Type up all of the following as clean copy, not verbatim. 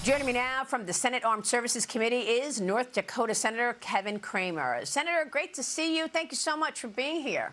Joining me now from the Senate Armed Services Committee is North Dakota Senator Kevin Cramer. Senator, great to see you. Thank you so much for being here.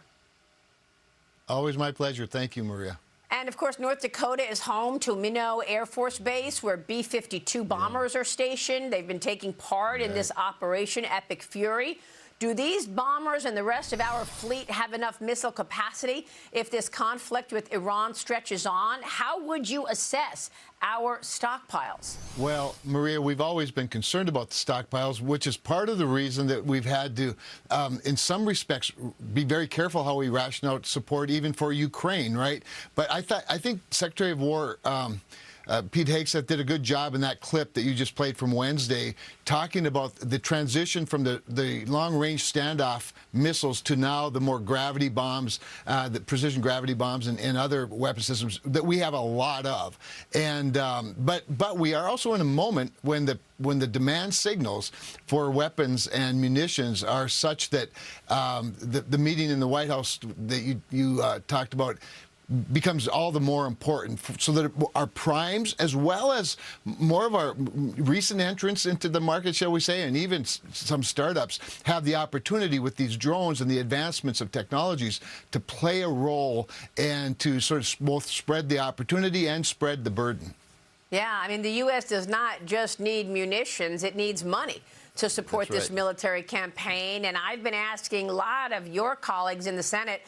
Always my pleasure. Thank you, Maria. And, of course, North Dakota is home to Minnow Air Force Base, where B-52 bombers are stationed. They've been taking part in this Operation Epic Fury. Do these bombers and the rest of our fleet have enough missile capacity if this conflict with Iran stretches on? How would you assess our stockpiles? Well, Maria, we've always been concerned about the stockpiles, which is part of the reason that we've had to, in some respects, be very careful how we ration out support even for Ukraine, right? But I think Secretary of War Pete Hegseth did a good job in that clip that you just played from Wednesday, talking about the transition from the long-range standoff missiles to now the more gravity bombs, the precision gravity bombs and other weapon systems that we have a lot of. And but we are also in a moment when the demand signals for weapons and munitions are such that the meeting in the White House that you talked about becomes all the more important, so that our primes, as well as more of our recent entrants into the market, shall we say, and even some startups, have the opportunity with these drones and the advancements of technologies to play a role and to sort of both spread the opportunity and spread the burden. Yeah, I mean, the U.S. does not just need munitions, it needs money to support this military campaign. And I've been asking a lot of your colleagues in the Senate,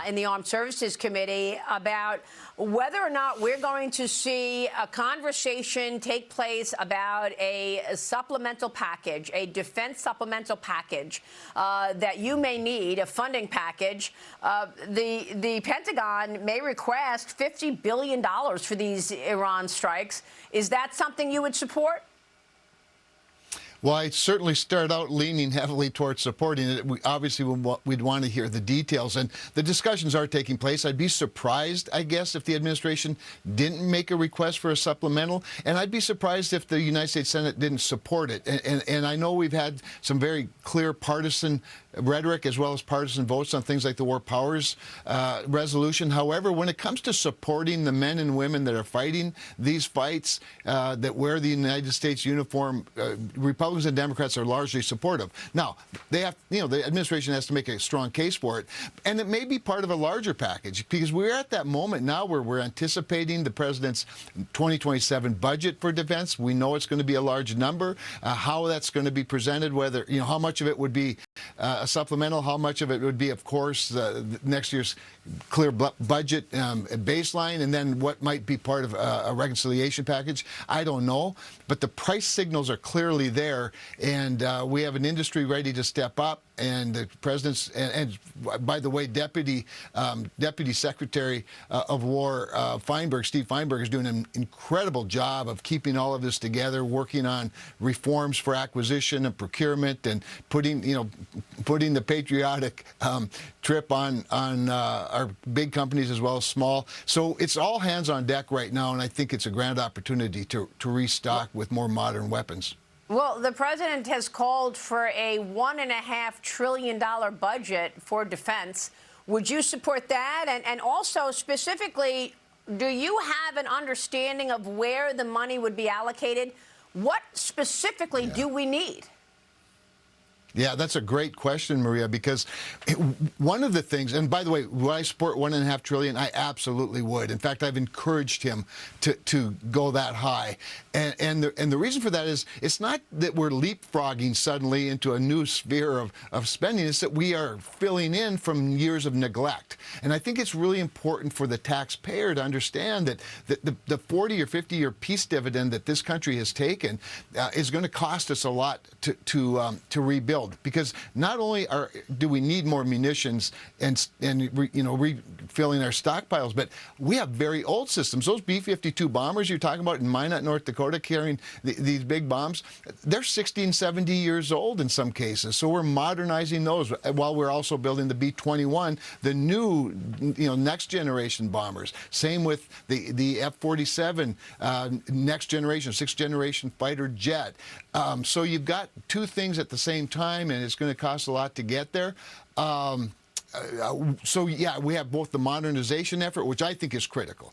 in the Armed Services Committee, about whether or not we're going to see a conversation take place about a supplemental package, a defense supplemental package that you may need, a funding package. The Pentagon may request $50 billion for these Iran strikes. Is that something you would support? Well, I certainly start out leaning heavily towards supporting it. Obviously, we'd want to hear the details, and the discussions are taking place. I'd be surprised, I guess, if the administration didn't make a request for a supplemental, and I'd be surprised if the United States Senate didn't support it. And I know we've had some very clear partisan rhetoric as well as partisan votes on things like the War Powers resolution. However, when it comes to supporting the men and women that are fighting these fights, that wear the United States uniform, Republicans and Democrats are largely supportive. Now, they have, the administration has to make a strong case for it, and it may be part of a larger package, because we're at that moment now where we're anticipating the president's 2027 budget for defense. We know it's going to be a large number. How that's going to be presented, whether, how much of it would be a supplemental, how much of it would be, of course, next year's clear budget baseline, and then what might be part of a reconciliation package. I don't know, but the price signals are clearly there, and we have an industry ready to step up. And the president's, and by the way, Deputy Secretary of War Steve Feinberg, is doing an incredible job of keeping all of this together, working on reforms for acquisition and procurement, and putting the patriotic trip on our big companies as well as small. So it's all hands on deck right now, and I think it's a grand opportunity to restock with more modern weapons. Well, the president has called for a $1.5 trillion budget for defense. Would you support that? And also, specifically, do you have an understanding of where the money would be allocated? What specifically do we need? Yeah, that's a great question, Maria, because one of the things, and by the way, would I support $1.5 trillion? I absolutely would. In fact, I've encouraged him to go that high. And the reason for that is it's not that we're leapfrogging suddenly into a new sphere of spending. It's that we are filling in from years of neglect. And I think it's really important for the taxpayer to understand that the 40 or 50-year peace dividend that this country has taken is going to cost us a lot to rebuild. Because not only do we need more munitions and refilling our stockpiles, but we have very old systems. Those B-52 bombers you're talking about in Minot, North Dakota, carrying these big bombs, they're 60 and 70 years old in some cases. So we're modernizing those while we're also building the B-21, the new, next generation bombers. Same with the F-47, next generation, sixth generation fighter jet. So you've got two things at the same time, and it's going to cost a lot to get there. So yeah, we have both the modernization effort, which I think is critical.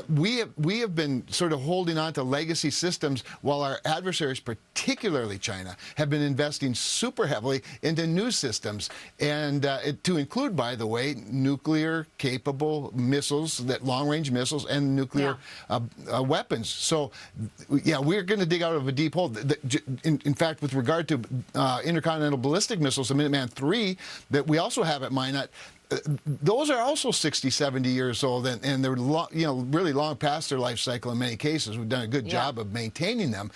We have been sort of holding on to legacy systems while our adversaries, particularly China, have been investing super heavily into new systems, and to include, by the way, nuclear-capable missiles, that long-range missiles, and nuclear weapons. So yeah, we're going to dig out of a deep hole. In fact, with regard to intercontinental ballistic missiles, the Minuteman III, that we also have at Minot, those are also 60, 70 years old, and they're really long past their life cycle in many cases. We've done a good job of maintaining them,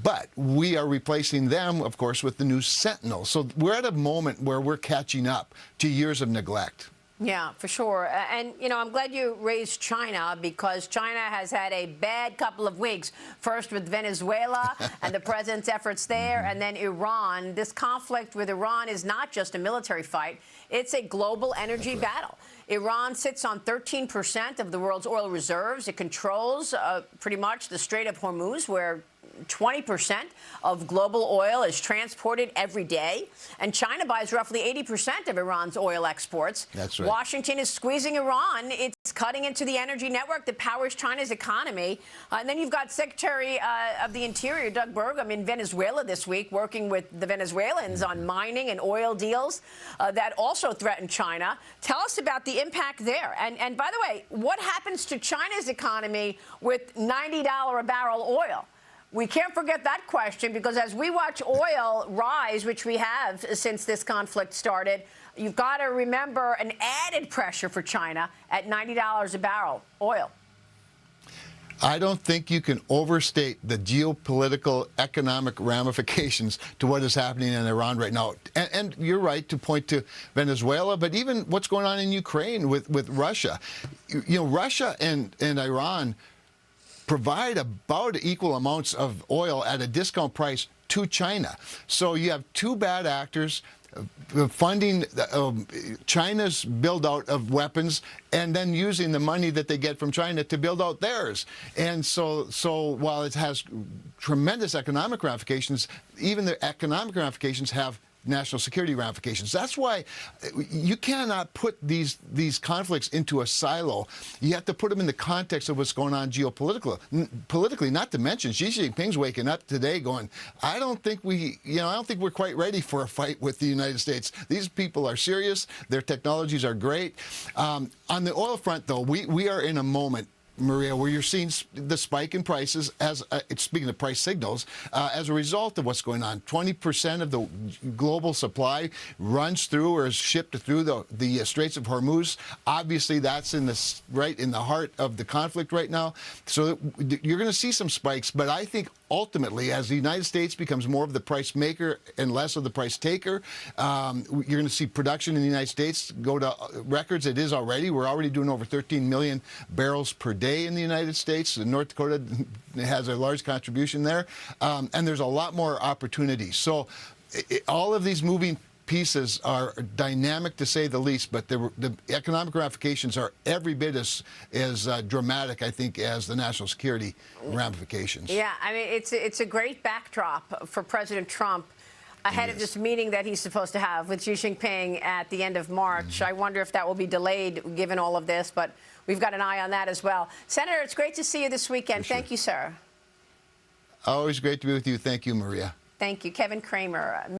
but we are replacing them, of course, with the new Sentinel. So we're at a moment where we're catching up to years of neglect. Yeah, for sure. And, you know, I'm glad you raised China, because China has had a bad couple of weeks, first with Venezuela and the president's efforts there, and then Iran. This conflict with Iran is not just a military fight. It's a global energy battle. Iran sits on 13% of the world's oil reserves. It controls pretty much the Strait of Hormuz, where 20% of global oil is transported every day, and China buys roughly 80% of Iran's oil exports. That's right. Washington is squeezing Iran. It's cutting into the energy network that powers China's economy. And then you've got Secretary of the Interior, Doug Burgum, in Venezuela this week, working with the Venezuelans on mining and oil deals that also threaten China. Tell us about the impact there. And by the way, what happens to China's economy with $90 a barrel oil? We can't forget that question, because as we watch oil rise, which we have since this conflict started, you've got to remember an added pressure for China at $90 a barrel oil. I don't think you can overstate the geopolitical economic ramifications to what is happening in Iran right now. And you're right to point to Venezuela, but even what's going on in Ukraine with Russia. You know, Russia and Iran provide about equal amounts of oil at a discount price to China. So you have two bad actors funding China's build-out of weapons and then using the money that they get from China to build out theirs. And so while it has tremendous economic ramifications, even the economic ramifications have national security ramifications. That's why you cannot put these conflicts into a silo. You have to put them in the context of what's going on politically, not to mention Xi Jinping's waking up today going, I don't think we're quite ready for a fight with the United States. These people are serious. Their technologies are great. On the oil front, though, we are in a moment, Maria, where you're seeing the spike in prices, speaking of price signals, as a result of what's going on. 20% of the global supply runs through or is shipped through the Straits of Hormuz. Obviously, that's right in the heart of the conflict right now. So you're going to see some spikes, but I think ultimately, as the United States becomes more of the price maker and less of the price taker, you're going to see production in the United States go to records. It is already. We're already doing over 13 million barrels per day in the United States. North Dakota has a large contribution there. And there's a lot more opportunities. So all of these moving pieces are dynamic, to say the least, but the economic ramifications are every bit as dramatic, I think, as the national security ramifications. Yeah, I mean, it's a great backdrop for President Trump ahead of this meeting that he's supposed to have with Xi Jinping at the end of March. I wonder if that will be delayed given all of this, but we've got an eye on that as well. Senator, it's great to see you this weekend. Thank you, sir. Always great to be with you. Thank you, Maria. Thank you. Kevin Cramer.